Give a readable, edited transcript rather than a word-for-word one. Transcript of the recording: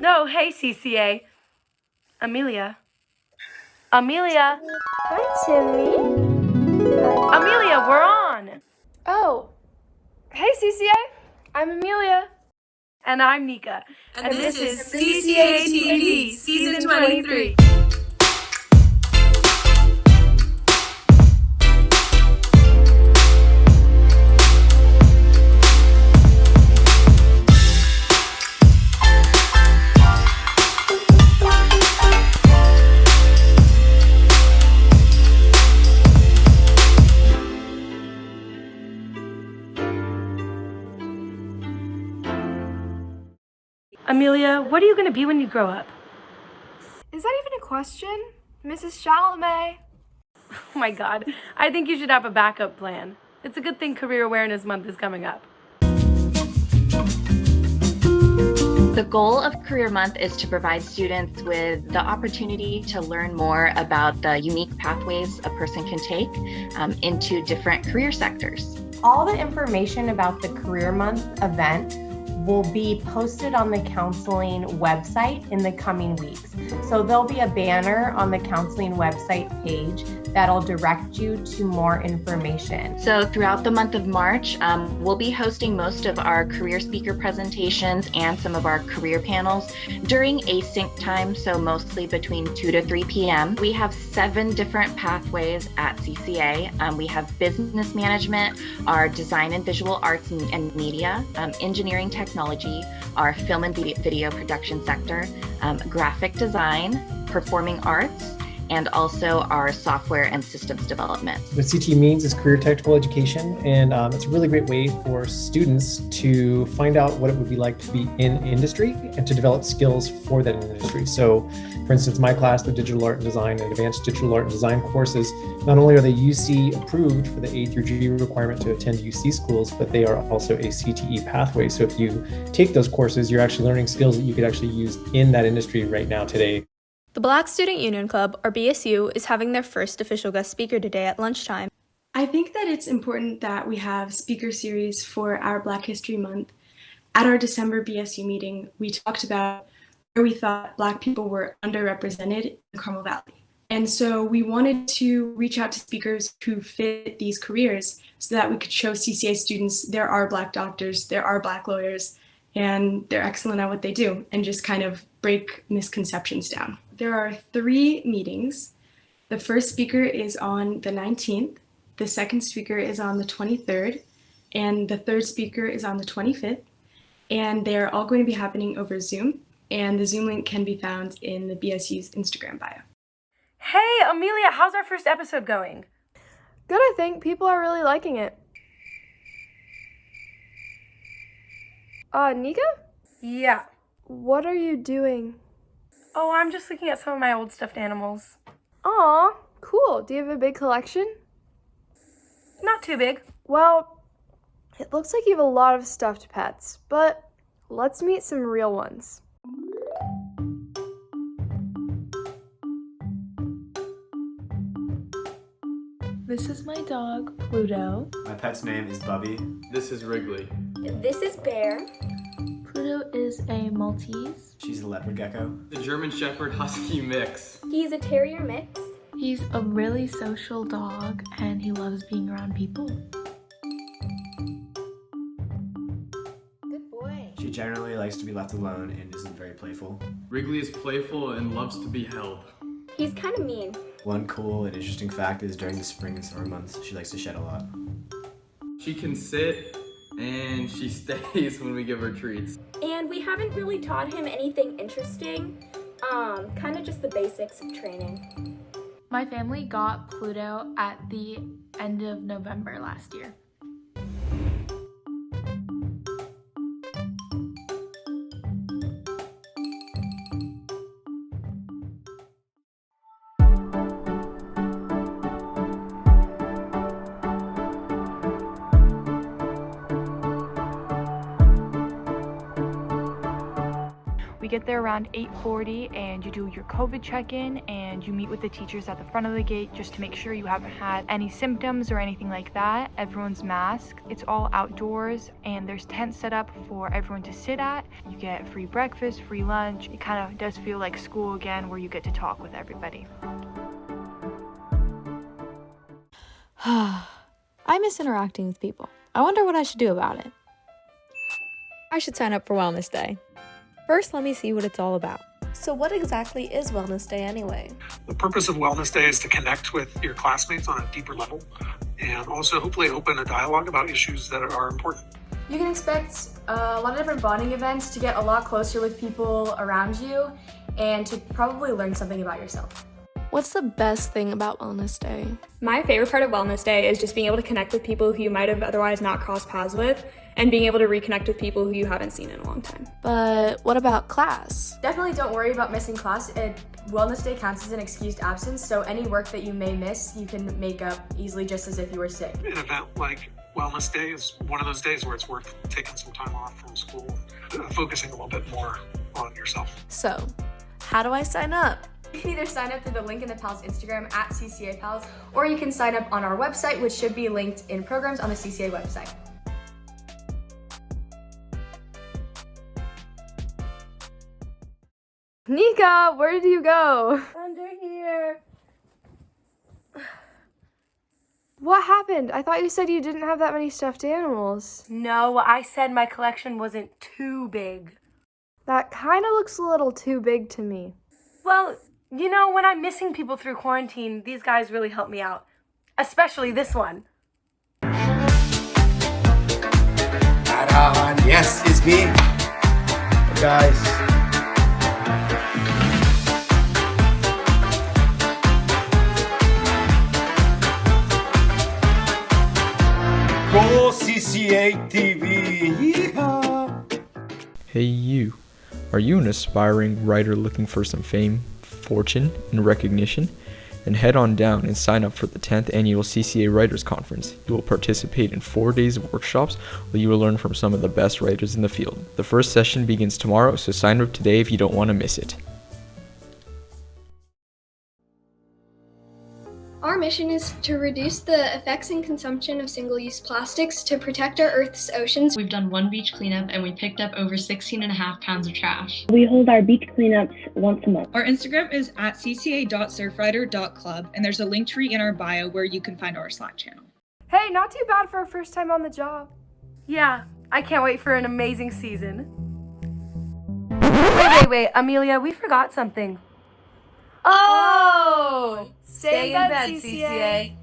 No, hey, CCA. Amelia. Amelia. Hi, Timmy. Amelia, we're on. Oh, hey, CCA. I'm Amelia. And I'm Nika. And this is CCA TV, Season 23. Amelia, what are you going to be when you grow up? Is that even a question? Mrs. Chalamet. Oh my God, I think you should have a backup plan. It's a good thing Career Awareness Month is coming up. The goal of Career Month is to provide students with the opportunity to learn more about the unique pathways a person can take into different career sectors. All the information about the Career Month event will be posted on the counseling website in the coming weeks. So there'll be a banner on the counseling website page that'll direct you to more information. So throughout the month of March, we'll be hosting most of our career speaker presentations and some of our career panels during async time, so mostly between 2 to 3 p.m. We have 7 different pathways at CCA. We have business management, our design and visual arts and media, engineering technology, our film and video production sector, graphic design, performing arts, and also our software and systems development. What CT means is Career Technical Education, and it's a really great way for students to find out what it would be like to be in industry and to develop skills for that industry. So, for instance, my class, the Digital Art and Design and Advanced Digital Art and Design courses, not only are they UC approved for the A through G requirement to attend UC schools, but they are also a CTE pathway. So if you take those courses, you're actually learning skills that you could actually use in that industry right now today. The Black Student Union Club, or BSU, is having their first official guest speaker today at lunchtime. I think that it's important that we have speaker series for our Black History Month. At our December BSU meeting, we talked about where we thought Black people were underrepresented in Carmel Valley. And so we wanted to reach out to speakers who fit these careers so that we could show CCA students there are Black doctors, there are Black lawyers, and they're excellent at what they do, and just kind of break misconceptions down. There are 3 meetings. The first speaker is on the 19th, the second speaker is on the 23rd, and the third speaker is on the 25th. And they're all going to be happening over Zoom, and the Zoom link can be found in the BSU's Instagram bio. Hey, Amelia, how's our first episode going? Good, I think. People are really liking it. Nika? Yeah. What are you doing? Oh, I'm just looking at some of my old stuffed animals. Aw, cool. Do you have a big collection? Not too big. Well, it looks like you have a lot of stuffed pets, but let's meet some real ones. This is my dog, Pluto. My pet's name is Bubby. This is Wrigley. This is Bear. Pluto is a Maltese. She's a leopard gecko. The German Shepherd Husky mix. He's a terrier mix. He's a really social dog and he loves being around people. Good boy. She generally likes to be left alone and isn't very playful. Wrigley is playful and loves to be held. He's kind of mean. One cool and interesting fact is during the spring and summer months, she likes to shed a lot. She can sit and she stays when we give her treats. And we haven't really taught him anything interesting, kind of just the basics of training. My family got Pluto at the end of November last year. We get there around 8:40 and you do your COVID check-in and you meet with the teachers at the front of the gate just to make sure you haven't had any symptoms or anything like that. Everyone's masked. It's all outdoors and there's tents set up for everyone to sit at. You get free breakfast, free lunch. It kind of does feel like school again where you get to talk with everybody. I miss interacting with people. I wonder what I should do about it. I should sign up for Wellness Day. First, let me see what it's all about. So what exactly is Wellness Day anyway? The purpose of Wellness Day is to connect with your classmates on a deeper level and also hopefully open a dialogue about issues that are important. You can expect a lot of different bonding events to get a lot closer with people around you and to probably learn something about yourself. What's the best thing about Wellness Day? My favorite part of Wellness Day is just being able to connect with people who you might have otherwise not crossed paths with and being able to reconnect with people who you haven't seen in a long time. But what about class? Definitely don't worry about missing class. Wellness Day counts as an excused absence, so any work that you may miss, you can make up easily just as if you were sick. An event like Wellness Day is one of those days where it's worth taking some time off from school and focusing a little bit more on yourself. So, how do I sign up? You can either sign up through the link in the PALS Instagram at CCA PALS, or you can sign up on our website, which should be linked in programs on the CCA website. Nika, where did you go? Under here. What happened? I thought you said you didn't have that many stuffed animals. No, I said my collection wasn't too big. That kind of looks a little too big to me. Well, you know, when I'm missing people through quarantine, these guys really help me out. Especially this one. Yes, it's me. Hey guys. Go CCA TV. Yeehaw. Hey you, are you an aspiring writer looking for some fame, fortune, and recognition? Then head on down and sign up for the 10th annual CCA Writers Conference. You will participate in 4 days of workshops where you will learn from some of the best writers in the field. The first session begins tomorrow, so sign up today if you don't want to miss it. Our mission is to reduce the effects and consumption of single-use plastics to protect our Earth's oceans. We've done one beach cleanup and we picked up over 16.5 pounds of trash. We hold our beach cleanups once a month. Our Instagram is at cca.surfrider.club and there's a link tree in our bio where you can find our Slack channel. Hey, not too bad for our first time on the job. Yeah, I can't wait for an amazing season. Wait, Amelia, we forgot something. Oh! Stay in bed, CCA.